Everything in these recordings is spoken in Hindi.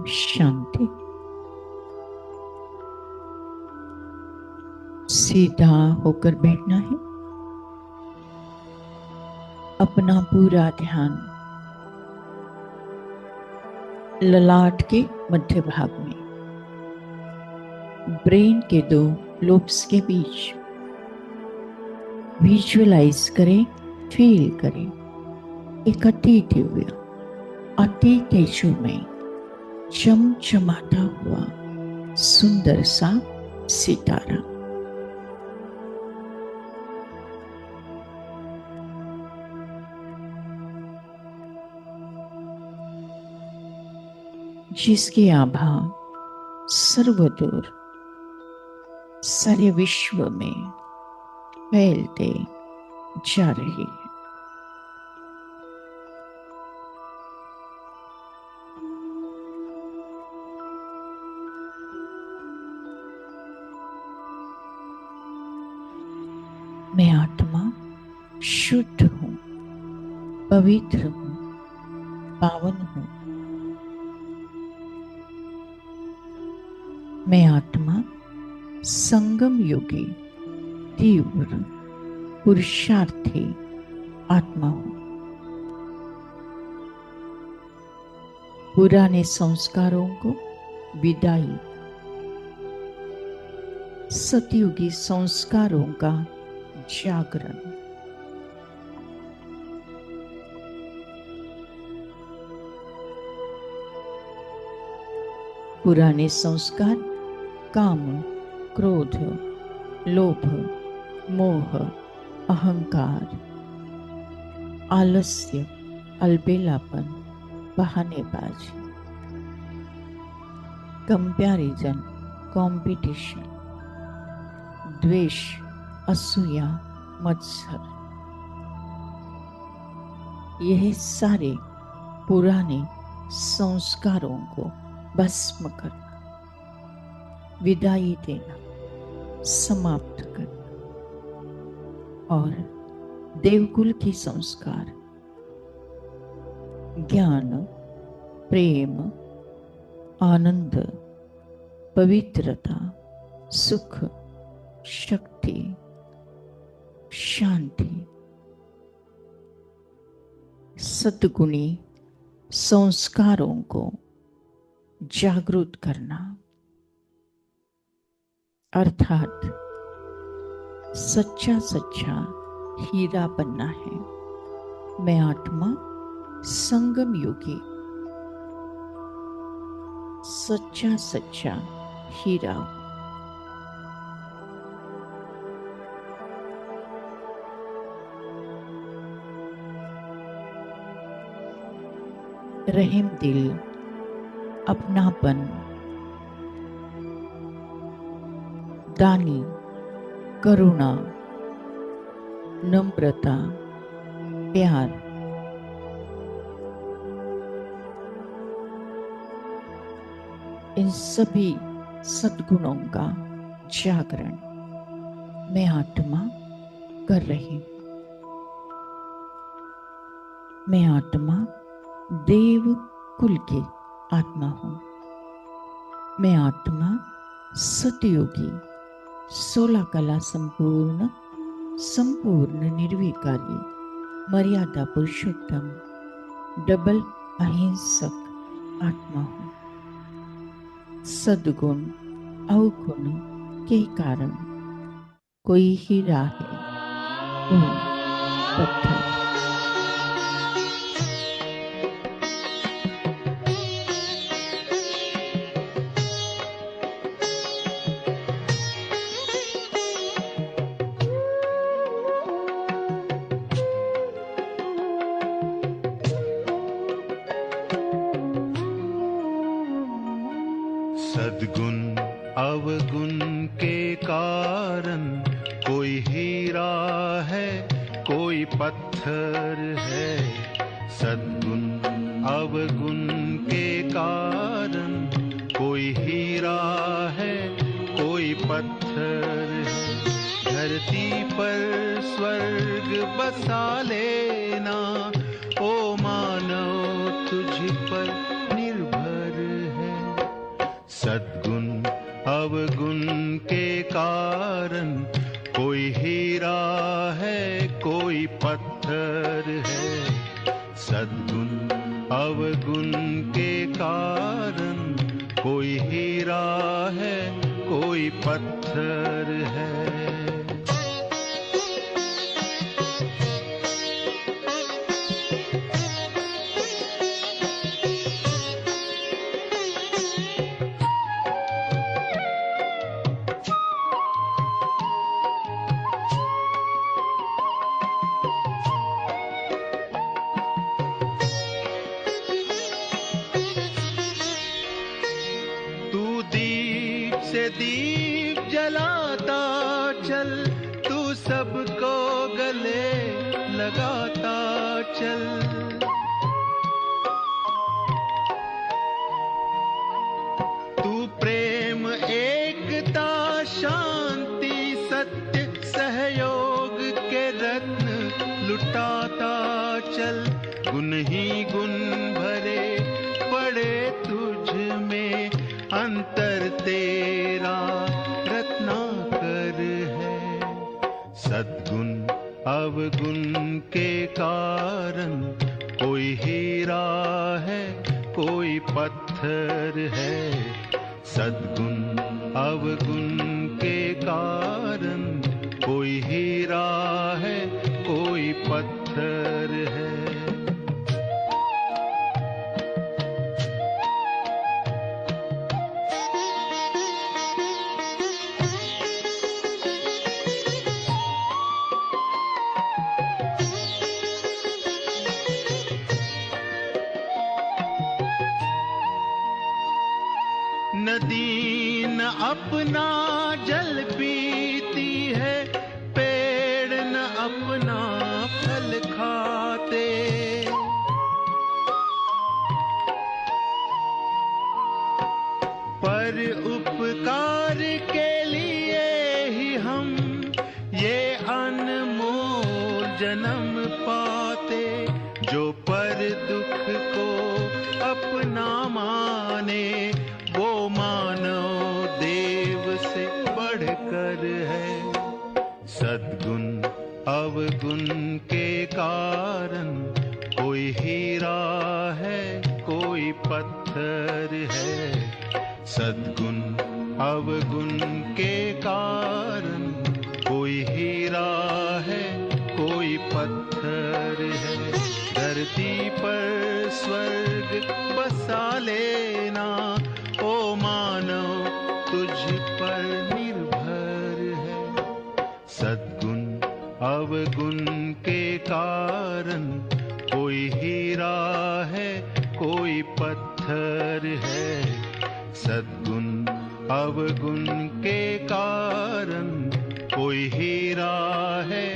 शांति। सीधा होकर बैठना है। अपना पूरा ध्यान ललाट के मध्य भाग में, ब्रेन के दो लोब्स के बीच विजुअलाइज करें, फील करें एक अति दिव्य, अति तेजोमय, चमचमाता हुआ सुंदर सा सितारा। जिसकी आभा सर्वदूर सारे विश्व में फैलते जा रही है। मैं आत्मा शुद्ध हूं, पवित्र हूं, पावन हूं। मैं आत्मा संगम योगी, तीव्र पुरुषार्थी आत्मा हूं। पुराने संस्कारों को विदाई, सतयुगी संस्कारों का जागरण। पुराने संस्कार काम, क्रोध, लोभ, मोह, अहंकार, आलस्य, अलबेलापन, बहानेबाजी, कंपैरिजन, कंपटीशन, द्वेष, असूया, मत्सर, यह सारे पुराने संस्कारों को भस्म करना, विदाई देना, समाप्त करना और देवकुल के संस्कार ज्ञान, प्रेम, आनंद, पवित्रता, सुख, शक्ति, शांति, सद्गुणी संस्कारों को जागृत करना, अर्थात सच्चा सच्चा हीरा बनना है। मैं आत्मा संगम योगी, सच्चा सच्चा हीरा हूं। रहम दिल, अपनापन, दानी, करुणा, नम्रता, प्यार, इन सभी सद्गुणों का जागरण मैं आत्मा कर रही हूं। मैं आत्मा देव कुल की आत्मा हूं। मैं आत्मा सतयोगी, 16 कला संपूर्ण, संपूर्ण निर्विकारी, मर्यादा पुरुषोत्तम, डबल अहिंसक आत्मा हूं। सद्गुण अवगुण के कारण कोई हीरा है, कोई पत्थर। सद्गुण अवगुण के कारण कोई हीरा है, कोई पत्थर है। सद्गुण अवगुण के कारण कोई हीरा है, कोई पत्थर है। धरती पर स्वर्ग बसा लेना, ओ मानव तुझ पर निर्भर है। अवगुण के कारण, कोई हीरा है कोई पत्थर है। सद्गुण अवगुण के कारण, कोई हीरा है कोई पत्थर है। से दीप जलाता चल, तू सबको गले लगाता चल। तू प्रेम एकता शांति सत्य सहयोग के रत्न लुटाता चल। गुण ही गुण भरे पड़े तुझ में, अंतर तेरा रत्नाकर है। सद्गुण अवगुण के कारण, कोई हीरा है कोई पत्थर है। सद्गुण अवगुण के कारण, कोई हीरा है कोई पत्थर है। नदी न अपना जल पीती है, पेड़ न अपना फल खाते। पर उपकार के लिए ही हम ये अनमोल जन्म पाते। जो पर दुख को अपना माने, वो मानव देव से बढ़कर है। सद्गुण अवगुण के कारण, कोई हीरा है कोई पत्थर है। सद्गुण अवगुण के कारण, कोई हीरा है कोई पत्थर है। धरती पर स्वर्ग बसा लेना, ओ मानव तुझ पर निर्भर है। सद्गुण अवगुण के कारण, कोई हीरा है कोई पत्थर है। सद्गुण अवगुण के कारण, कोई हीरा है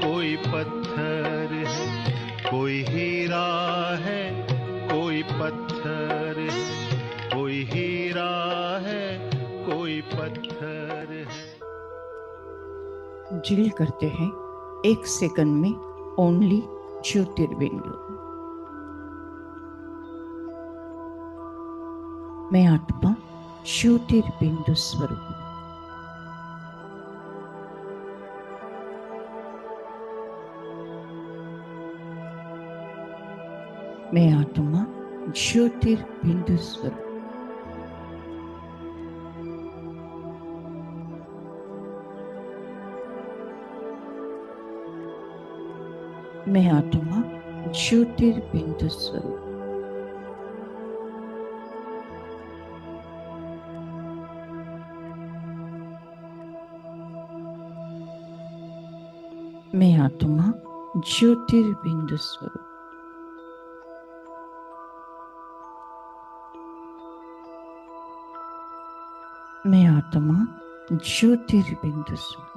कोई पत्थर है। कोई हीरा है कोई पत्थर है। कोई हीरा है कोई पत्थर है। ड्रिल करते हैं 1 सेकंड में ओनली ज्योतिर्बिंदु। मैं आत्मा ज्योतिर्बिंदु स्वरूप। मैं आत्मा ज्योतिर्बिंदु स्वरूप। मैं आत्मा ज्योतिर्बिंदु स्वरूप। मैं आत्मा ज्योतिर्बिंदु स्वरूप। मैं आत्मा ज्योतिर्बिंदु स्वरूप।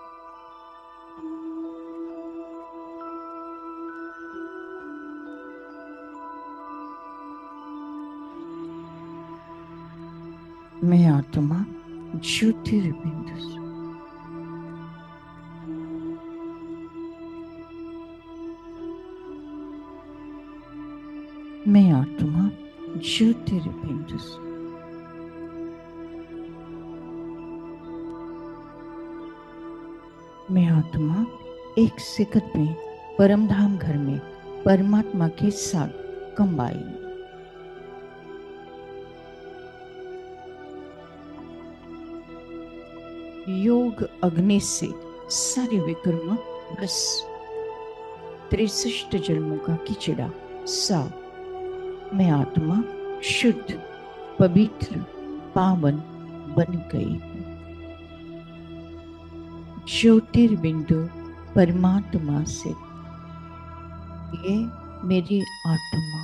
मैं आत्मा ज्योतिर्बिंदु स्वरूप। मैं आत्मा ज्योतिर्बिंदु स्वरूप। मैं आत्मा एक सेकंड में परमधाम घर में परमात्मा के साथ कंबाइन। योग अग्नि से सारे विकर्म बस 63 जन्मों का किचड़ा साफ। मैं आत्मा शुद्ध पवित्र पावन बन गई हूँ। ज्योतिर्बिंदु परमात्मा से ये मेरी आत्मा।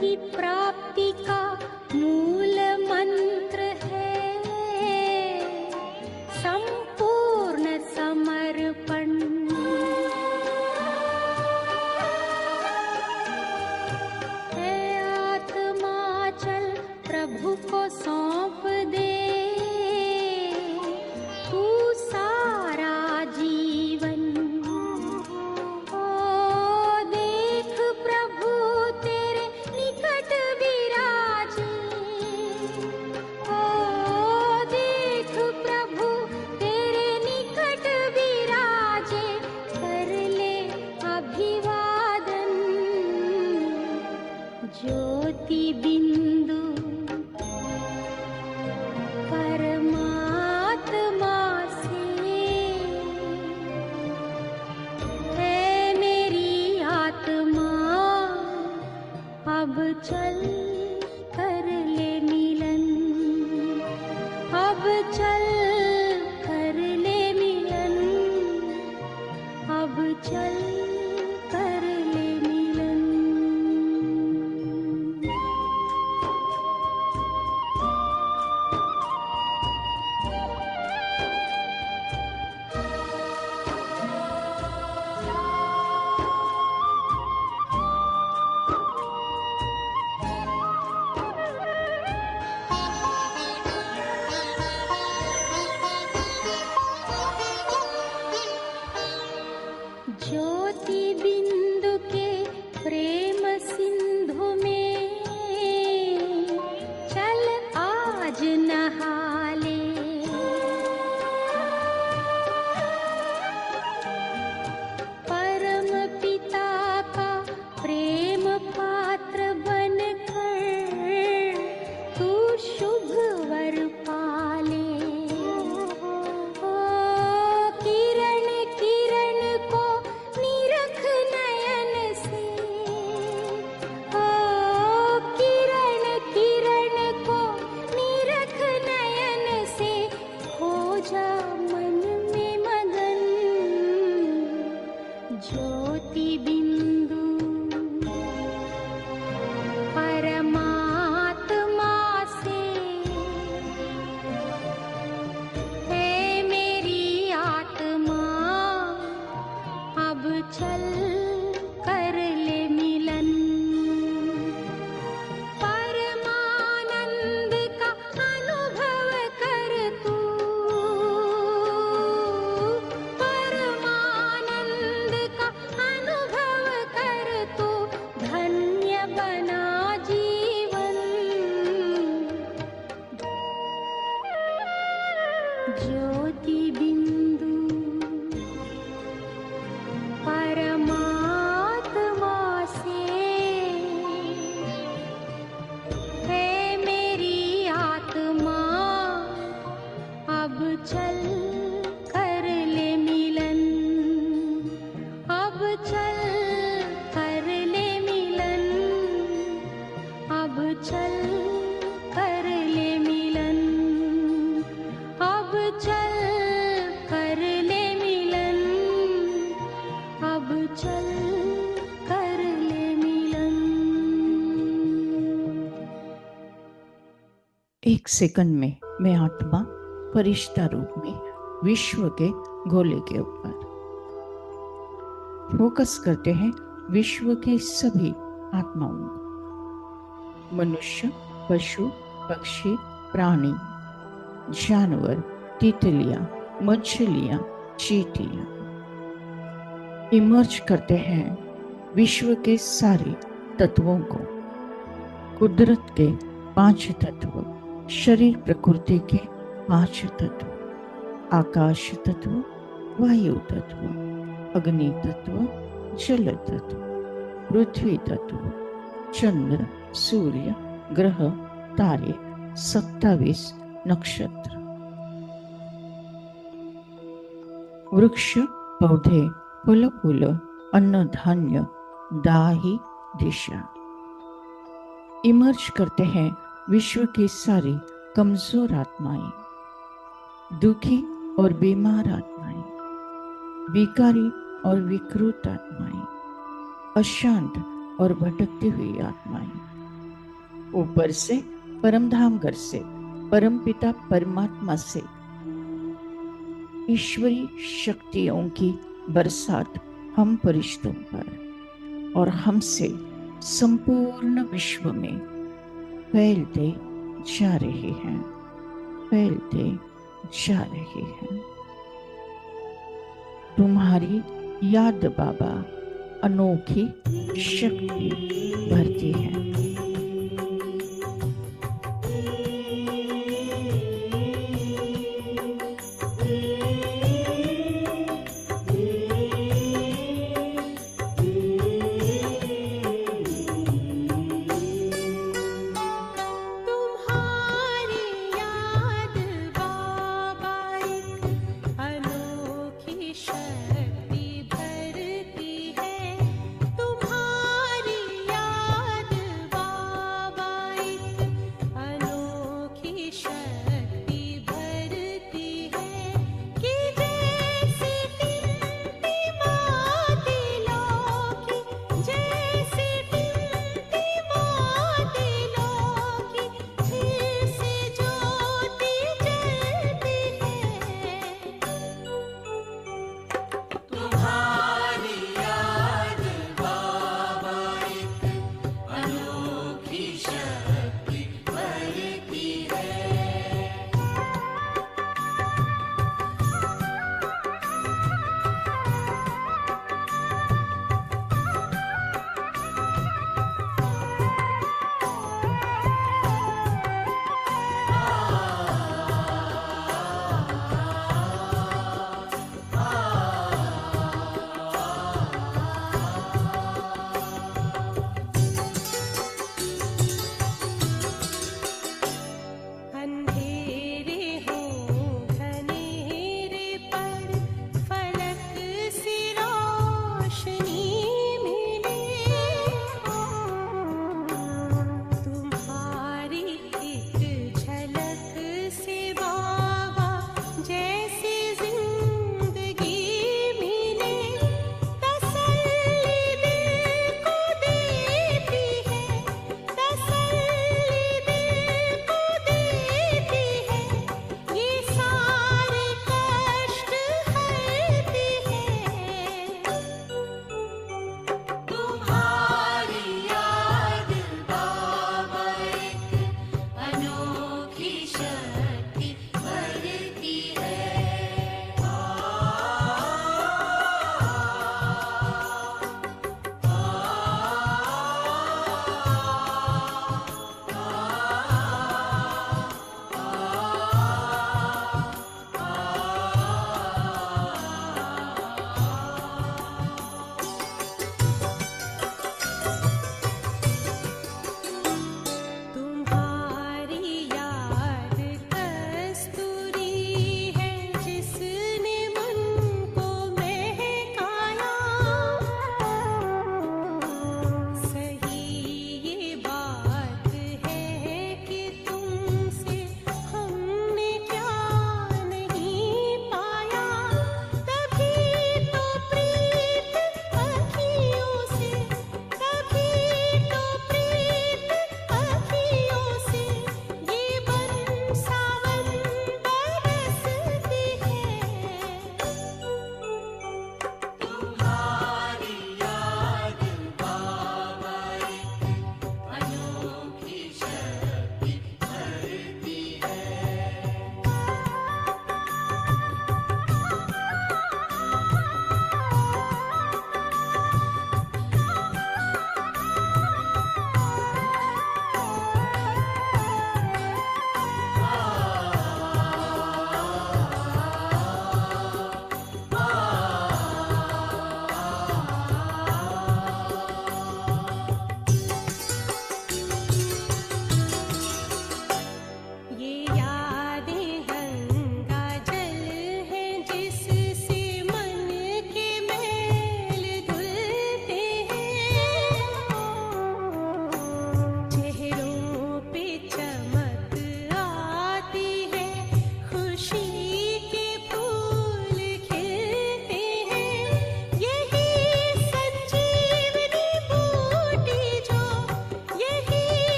की प्राप्ति का मूल मंत्र है संपूर्ण समर्पण। है आत्मा चल प्रभु को सौंप दे तू सारा जीवन। ओ देख प्रभु तेरे निकट विराजे। ओ देख प्रभु तेरे निकट विराजे। कर ले अभिवादन ज्योति बिंदु परमात्मा से। है मेरी आत्मा अब चल कर ले मिलन। अब चल कर ले मिलन। अब चल कर ले मिलन। ज्योति ज्योति बिंदु परमात्मा से है मेरी आत्मा, अब चल कर ले मिलन, अब चल कर ले मिलन, अब चल कर ले मिलन, अब चल कर ले मिलन, अब चल कर ले मिलन। एक सेकंड में मैं आत्मा फरिश्ता रूप में विश्व के गोले के ऊपर फोकस करते हैं, विश्व के सभी आत्माओं को, मनुष्य, पशु, पक्षी, प्राणी, जानवर, तितलियां, मछलियां, चींटियां। इमर्ज करते हैं विश्व के सारे तत्वों को, कुदरत के 5 तत्व, शरीर प्रकृति के 5 तत्व, आकाश तत्व, वायु तत्व, अग्नि तत्व, जल तत्व, पृथ्वी तत्व, चंद्र, सूर्य, ग्रह, तारे, 27 नक्षत्र, वृक्ष, पौधे, फल फूल, अन्न धान्य, दाही दिशा। इमर्ज करते हैं विश्व की सारी कमजोर आत्माएं, दुखी और बीमार आत्माएं, विकारी और विकृत आत्माएं, अशांत और भटकती हुई आत्माएं। ऊपर से परमधाम घर से, परमपिता परमात्मा से ईश्वरी शक्तियों की बरसात हम फरिश्तों पर और हमसे संपूर्ण विश्व में फैलते जा रहे हैं, फैलते जा रहे हैं। तुम्हारी याद बाबा अनोखी शक्ति भरती है। तुम्हारी याद बाबा एक अनोखी शक्ति भरती है। तुम्हारी याद बाबा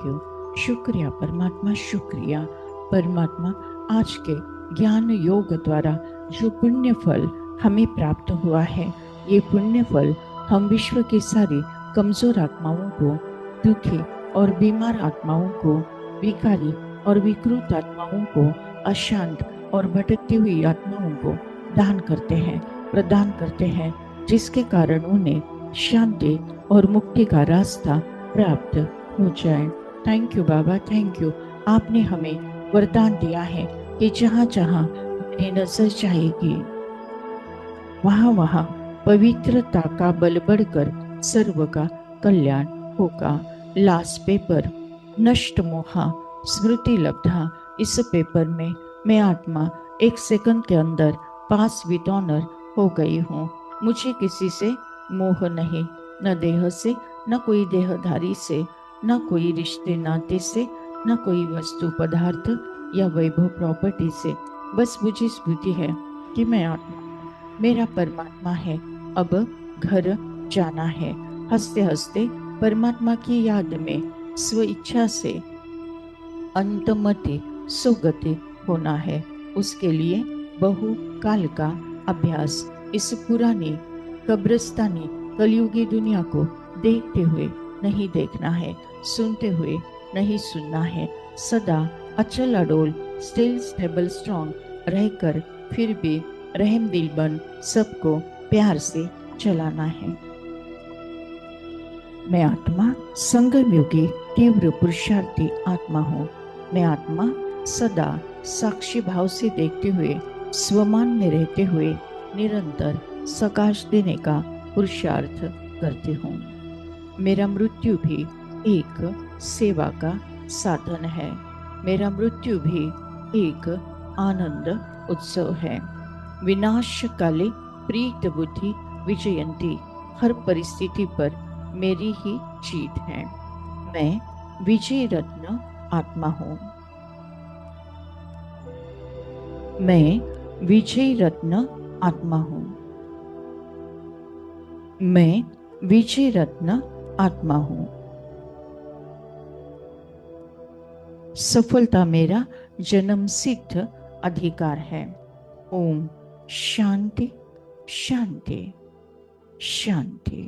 यू। शुक्रिया परमात्मा, शुक्रिया परमात्मा। आज के ज्ञान योग द्वारा जो पुण्य फल हमें प्राप्त हुआ है, ये पुण्य फल हम विश्व की सारी कमजोर आत्माओं को, दुखी और बीमार आत्माओं को, विकारी और विकृत आत्माओं को, अशांत और भटकती हुई आत्माओं को दान करते हैं, प्रदान करते हैं, जिसके कारण उन्हें शांति और मुक्ति का रास्ता प्राप्त हो जाए। Thank you Baba, thank you. आपने हमें वरदान दिया है कि जहाँ जहाँ मेरी नजर जाएगी, वहाँ वहाँ पवित्रता का बल बढ़कर सर्व का कल्याण होगा। लास्ट पेपर, नष्ट मोहा स्मृति लब्धा। इस पेपर में मैं आत्मा 1 सेकंड के अंदर पास विद ऑनर हो गई हूँ। मुझे किसी से मोह नहीं, न देह से, न कोई देहधारी से, न कोई रिश्ते नाते से, न कोई वस्तु पदार्थ या वैभव प्रॉपर्टी से। बस मुझे स्मृति है कि मैं आत्मा, मेरा परमात्मा है, अब घर जाना है। हंसते हंसते परमात्मा की याद में स्व इच्छा से अंतमति सुगति होना है। उसके लिए बहु काल का अभ्यास इस पुरानी कब्रिस्तानी कलयुगी दुनिया को देखते हुए नहीं देखना है, सुनते हुए नहीं सुनना है। सदा अचल अडोल, स्टिल स्टेबल स्ट्रॉन्ग रहकर फिर भी रहम दिल बन सबको प्यार से चलाना है। मैं आत्मा संगम युगी तीव्र पुरुषार्थी आत्मा हूँ। मैं आत्मा सदा साक्षी भाव से देखते हुए, स्वमान में रहते हुए निरंतर सकाश देने का पुरुषार्थ करती हूँ। मेरा मृत्यु भी एक सेवा का साधन है। मेरा मृत्यु भी एक आनंद उत्सव है। विनाश काले प्रीत बुद्धि विजयंती। हर परिस्थिति पर मेरी ही जीत है। मैं विजय रत्न आत्मा हूँ। मैं विजय रत्न आत्मा हूँ। मैं विजय रत्न आत्मा हूँ। सफलता मेरा जन्म सिद्ध अधिकार है। ओम शांति शांति शांति।